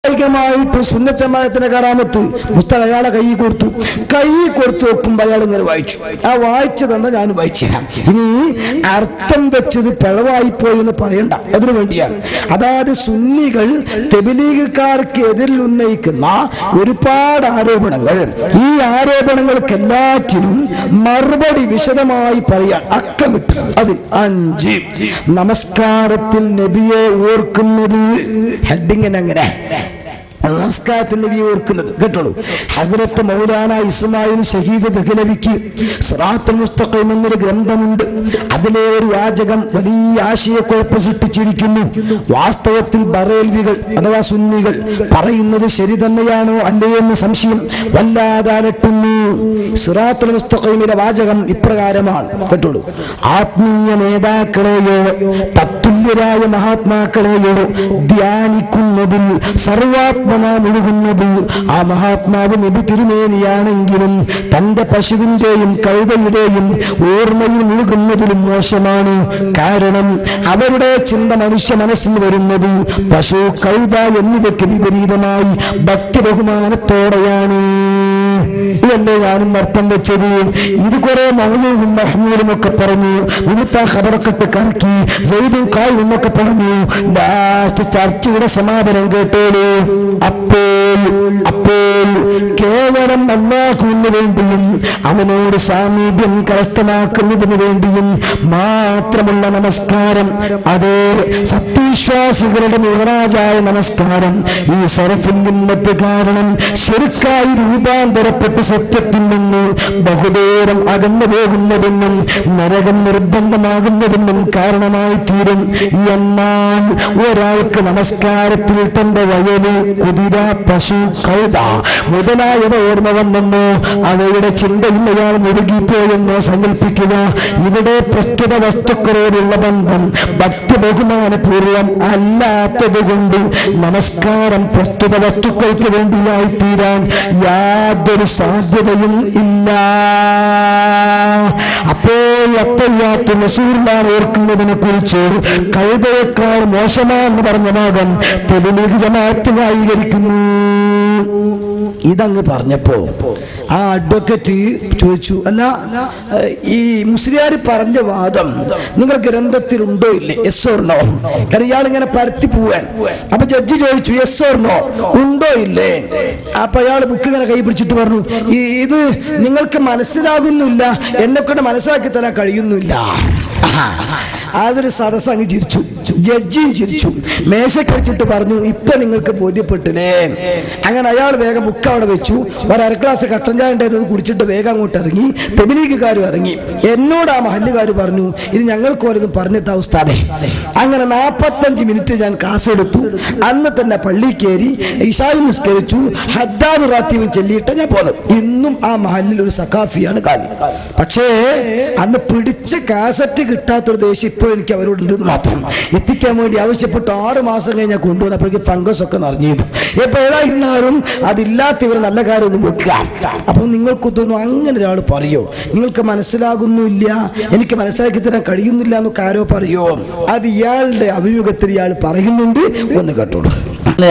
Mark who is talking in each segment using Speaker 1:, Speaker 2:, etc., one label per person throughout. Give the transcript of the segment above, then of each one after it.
Speaker 1: സ്വാഭാവികമായിട്ട് സുന്നത്ത് ജമാഅത്തിന്റെ കറാമത്ത് പുസ്തകം അയാളെ കൈ കൊടുത്തു വെക്കുമ്പോ അയാൾ ഇങ്ങനെ വായിച്ചു. ആ വായിച്ചു തന്നെ ഞാൻ വായിച്ചു തരാം. ഇനി അർത്ഥം വെച്ചത് പിഴവായിപ്പോയി എന്ന് പറയണ്ട, അതിനു വേണ്ടിയാണ്. അതായത് സുന്നികൾ തബ്ലീഗുകാർക്ക് എതിരിൽ ഉന്നയിക്കുന്ന ഒരുപാട് ആരോപണങ്ങൾ, ഈ ആരോപണങ്ങൾക്കെല്ലാറ്റിനും മറുപടി വിശദമായി പറയാൻ അക്കമിട്ട് അത് 5 നമസ്കാരത്തിൽ നബിയെ ഓർക്കുന്നത്. ഹെഡിങ്ങിന് അങ്ങനെ നമസ്കാരത്തിൽ നബിയെ ഓർക്കുന്നത് കേട്ടോളൂ. ഹസ്രത്ത് മൗലാന ഇസ്മായിൽ ഷഹീദ് ദഹ്ലവിക്ക് സിറാത്തുൽ മുസ്തഖീം എന്നൊരു ഗ്രന്ഥമുണ്ട്. അതിലെ ഒരു വാചകം വലിയ ആശയക്കുഴപ്പം സൃഷ്ടിച്ചിരിക്കുന്നു. വാസ്തവത്തിൽ ബറേൽവികൾ അഥവാ സുന്നികൾ പറയുന്നത് ശരി തന്നെയാണോ അല്ലയോ എന്ന് സംശയം വല്ലാതെ അലട്ടുന്നു. സിറാത്തുൽ മുസ്തഖീമിലെ വാചകം ഇപ്രകാരമാണ് കേട്ടോളൂ. ആത്മീയ നേതാക്കളെയോ തത്തുല്യരായ മഹാത്മാക്കളെയോ ധ്യാനിക്കുന്നതിൽ ഒഴുകുന്നത് ആ മഹാത്മാവ് നബി തിരുമേനിയാണെങ്കിലും തന്റെ പശുവിന്റെയും കഴുതയുടെയും ഓർമ്മയിൽ മുഴുകുന്നതിലും മോശമാണ്. കാരണം അവരുടെ ചിന്ത മനുഷ്യ മനസ്സിൽ വരുന്നത് പശു, കഴുത എന്നിവയ്ക്ക് വിപരീതമായി ഭക്തി ബഹുമാനത്തോടെയാണ്. ഇതല്ലേ ഞാനും അർത്ഥം വെച്ചത്. ഇത് കുറെ മൗലൂദും മഹ്മൂദും ഒക്കെ പറഞ്ഞു, ഇവിടുത്തെ ഖബറക്കെട്ട് കറക്കി സൈദും കായും എന്നൊക്കെ പറഞ്ഞു. ലാസ്റ്റ് ചർച്ചയുടെ സമാപനം കേട്ടോളൂ. അപ്പോൾ കേവലം അല്ലാഹുവിന് വേണ്ടിയും അവനോട് സാമീപ്യം കരസ്ഥമാക്കുന്നതിന് വേണ്ടിയും മാത്രമുള്ള നമസ്കാരം, അതേ സത്യവിശ്വാസികളുടെ മിഹ്റാജായ നമസ്കാരം, ഈ സറഫിന്റെ കാരണം ശരിക്കായി രൂപാന്തരപ്പെട്ട് സത്യത്തിൽ നിന്ന് ബഹുദൂരം അകന്നു പോകുന്നതെന്നും നരകം നിർബന്ധമാകുന്നതെന്നും കാരണമായി തീരും. എന്നാൽ ഒരാൾക്ക് നമസ്കാരത്തിൽ തന്റെ വയല്, കുതിര, പശു, കഴുത മുതലായവ ഓർമ്മ വന്നെന്നോ അവയുടെ ചിന്തയിൽ അയാൾ മുഴുകിപ്പോയെന്നോ സങ്കല്പിക്കുക. ഇവിടെ പ്രസ്തുത വസ്തുക്കളോടുള്ള ബന്ധം ഭക്തി ബഹുമാനപൂർവം അല്ലാത്തതുകൊണ്ട് നമസ്കാരം പ്രസ്തുത വസ്തുക്കൾക്ക് വേണ്ടിയായി തീരാൻ യാതൊരു സാധ്യതയും ഇല്ല. അപ്പോൾ അപ്പയ്യാത്ത റസൂലുള്ളാഹിനെ ഓർക്കുന്നതിനെ കുറിച്ച് കഴുതയേക്കാൾ മോശമാണെന്ന് പറഞ്ഞ ഭാഗം തബ്ലീഗ് ജമാഅത്ത് ന്യായീകരിക്കുന്നു. ഇതങ്ങ് പറഞ്ഞപ്പോ ആ അഡ്വക്കേറ്റ് ചോദിച്ചു, അല്ല ഈ മുസ്ലിയാർ പറഞ്ഞ വാദം നിങ്ങൾ ഗ്രന്ഥത്തിലുണ്ടോ ഇല്ലേ? Yes or no. കാരണം ഇയാളിങ്ങനെ പരത്തി പോവാൻ. അപ്പൊ ജഡ്ജി ചോദിച്ചു യെസ് ഓർ നോ, ഉണ്ടോ ഇല്ലേ? അപ്പൊ അയാൾ ബുക്ക് ഇങ്ങനെ കൈ പിടിച്ചിട്ട് പറഞ്ഞു, ഇത് നിങ്ങൾക്ക് മനസ്സിലാകുന്നില്ല, എന്നെക്കൊണ്ട് മനസ്സിലാക്കി തരാൻ കഴിയുന്നില്ല. അതൊരു സദസ് അങ്ങ് ചിരിച്ചു, ജഡ്ജിയും ചിരിച്ചു. മേശയ്ക്ക് വെച്ചിട്ട് പറഞ്ഞു, ഇപ്പൊ നിങ്ങൾക്ക് ബോധ്യപ്പെട്ടില്ലേ? അങ്ങനെ അയാൾ വേഗം ബുക്ക് അവിടെ വെച്ചു. ഒരര ഗ്ലാസ് കട്ടൻ ചായ ഉണ്ടായത് കുടിച്ചിട്ട് വേഗം അങ്ങോട്ട് ഇറങ്ങി. തബ്ലീഗുകാരും ഇറങ്ങി. എന്നോട് ആ മഹല്ലുകാർ പറഞ്ഞു, ഇത് ഞങ്ങൾക്ക് ഓരോന്നും പറഞ്ഞിട്ട് അവസ്ഥാനെ. അങ്ങനെ 45 മിനിറ്റ് ഞാൻ ക്ലാസ് എടുത്തു. അന്ന് തന്നെ പള്ളി കയറി ഇശായി നിസ്കരിച്ചു, ഹദ്ദാദ് റാത്തീബ് ചൊല്ലിയിട്ട് ഞാൻ പോന്നു. ഇന്നും ആ മഹല്ലിൽ ഒരു സഖാഫിയാണ് കാലി. പക്ഷേ അന്ന് പിടിച്ച കാസറ്റ് കിട്ടാത്തൊരു ദേഷ്യം ഇപ്പോൾ എനിക്ക് അവരോടുണ്ടെന്ന് മാത്രം. എത്തിക്കാൻ വേണ്ടി ആവശ്യപ്പെട്ട് 6 മാസം കഴിഞ്ഞാൽ കൊണ്ടുവന്നപ്പോഴേക്ക് ഫംഗസ് ഒക്കെ നിറഞ്ഞിരുന്നു. ഇപ്പൊ ഏതാ ഇന്നാലും അതില്ലാത്ത ഇവർ നല്ല കാര്യമൊന്നും വെക്കുക. അപ്പൊ നിങ്ങൾക്ക് തോന്നുന്നു അങ്ങനെ ഒരാൾ പറയോ, നിങ്ങൾക്ക് മനസ്സിലാകുന്നില്ല, എനിക്ക് മനസ്സിലാക്കി തരാൻ കഴിയുന്നില്ല എന്നൊക്കെ ആരോ പറയോ? അത് ഇയാളുടെ അഭിമുഖത്തിൽ ഇയാൾ പറയുന്നുണ്ട്, ഒന്ന് കേട്ടോളൂ.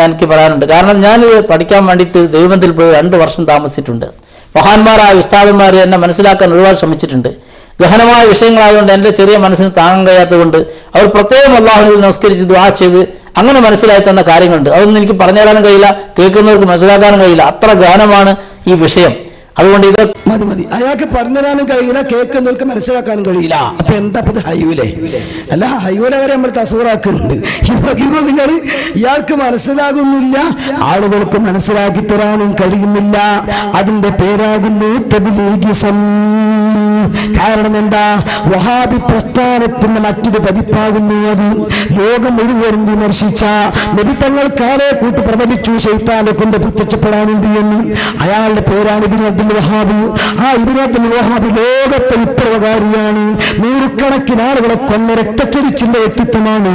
Speaker 2: എനിക്ക് പറയാനുണ്ട്. കാരണം ഞാൻ പഠിക്കാൻ വേണ്ടിയിട്ട് ദൈവത്തിൽ പോയി 2 വർഷം താമസിച്ചിട്ടുണ്ട്. മഹാന്മാരായ ഉസ്താദന്മാർ എന്നെ മനസ്സിലാക്കാൻ ഒരുപാട് ശ്രമിച്ചിട്ടുണ്ട്. ഗഹനമായ വിഷയങ്ങളായതുകൊണ്ട് എന്റെ ചെറിയ മനസ്സിന് താങ്ങാൻ കഴിയാത്തതുകൊണ്ട് അവർ പ്രത്യേകം അല്ലാഹുവിൽ നമസ്കരിച്ച് ദുആ ചെയ്ത് അങ്ങനെ മനസ്സിലായി തന്ന കാര്യങ്ങളുണ്ട്. അതൊന്നും എനിക്ക് പറഞ്ഞു തരാനും കഴിയില്ല, കേൾക്കുന്നവർക്ക് മനസ്സിലാക്കാനും കഴിയില്ല. അത്ര ഗഹനമാണ് ഈ വിഷയം. അതുകൊണ്ട് ഇത്
Speaker 1: മതി. അയാൾക്ക് പറഞ്ഞുതരാനും കഴിയില്ല, കേൾക്കുന്നവർക്ക് മനസ്സിലാക്കാനും കഴിയില്ല. അപ്പൊ എന്താ ഇത് ഹൈവേ? അല്ല, ഹൈവേ വരെ നമ്മൾ തസൂറാക്കുന്നുണ്ട്. നിങ്ങൾ ഇയാൾക്ക് മനസ്സിലാകുന്നില്ല, ആളുകൾക്ക് മനസ്സിലാക്കി തരാനും കഴിയുന്നില്ല. അതിന്റെ പേരാകുന്നു തബ്ലീഗിസം. കാരണം എന്താ? വഹാബി പ്രസ്ഥാനത്തിന്റെ മറ്റൊരു പതിപ്പാകുന്നു അത്. ലോകം മുഴുവൻ വിമർശിച്ച നബി തങ്ങൾ കാലെ കൂട്ടി പ്രവചിച്ചു ശൈത്താനെ കൊണ്ട് പ്രത്യക്ഷപ്പെടാനുണ്ട് എന്ന്. അയാളുടെ പേരാണ് ഇബ്നു അബ്ദുൽ വഹാബ്. ആ ഇബ്നു അബ്ദുൽ വഹാബ് ലോകത്തെ വിപ്ലവകാരിയാണ്. നൂറുകണക്കിന് ആളുകളെ കൊന്ന രക്തച്ചൊരിച്ചിന്റെ വ്യക്തിത്വമാണ്.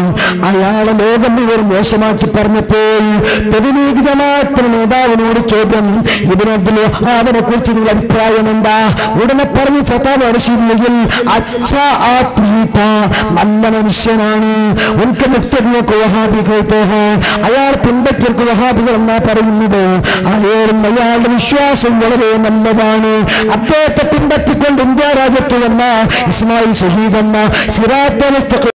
Speaker 1: അയാളെ ലോകം മുഴുവൻ മോശമാക്കി പറഞ്ഞപ്പോൾ തബ്ലീഗ് ജമാഅത്തിന്റെ നേതാവിനോട് ചോദ്യം, ഇബ്നു അബ്ദുൽ വഹാബിനെ കുറിച്ച് നിങ്ങളുടെ അഭിപ്രായം എന്താ? ഉടനെ പറഞ്ഞു ഫതാവ ഈമാനാണ് ശരിയെങ്കിൽ അച്ഛാ ആ പ്രീത നല്ല മനുഷ്യനാണ്. ഉനക്ക് മുക്തദിനൊക്കെ വഹാബി കേട്ടോ അയാൾ പിൻപറ്റർക്ക് വഹാബികൾ എന്നാ പറയുന്നത്. അയാളും അയാളുടെ വിശ്വാസം വളരെ നല്ലതാണ്. അദ്ദേഹത്തെ പിൻപറ്റിക്കൊണ്ട് ഇന്ത്യ രാജ്യത്ത് വന്ന ഇസ്മായിൽ ഷഹീദ് എന്ന സിറാത്തുൽ മുസ്തഖീം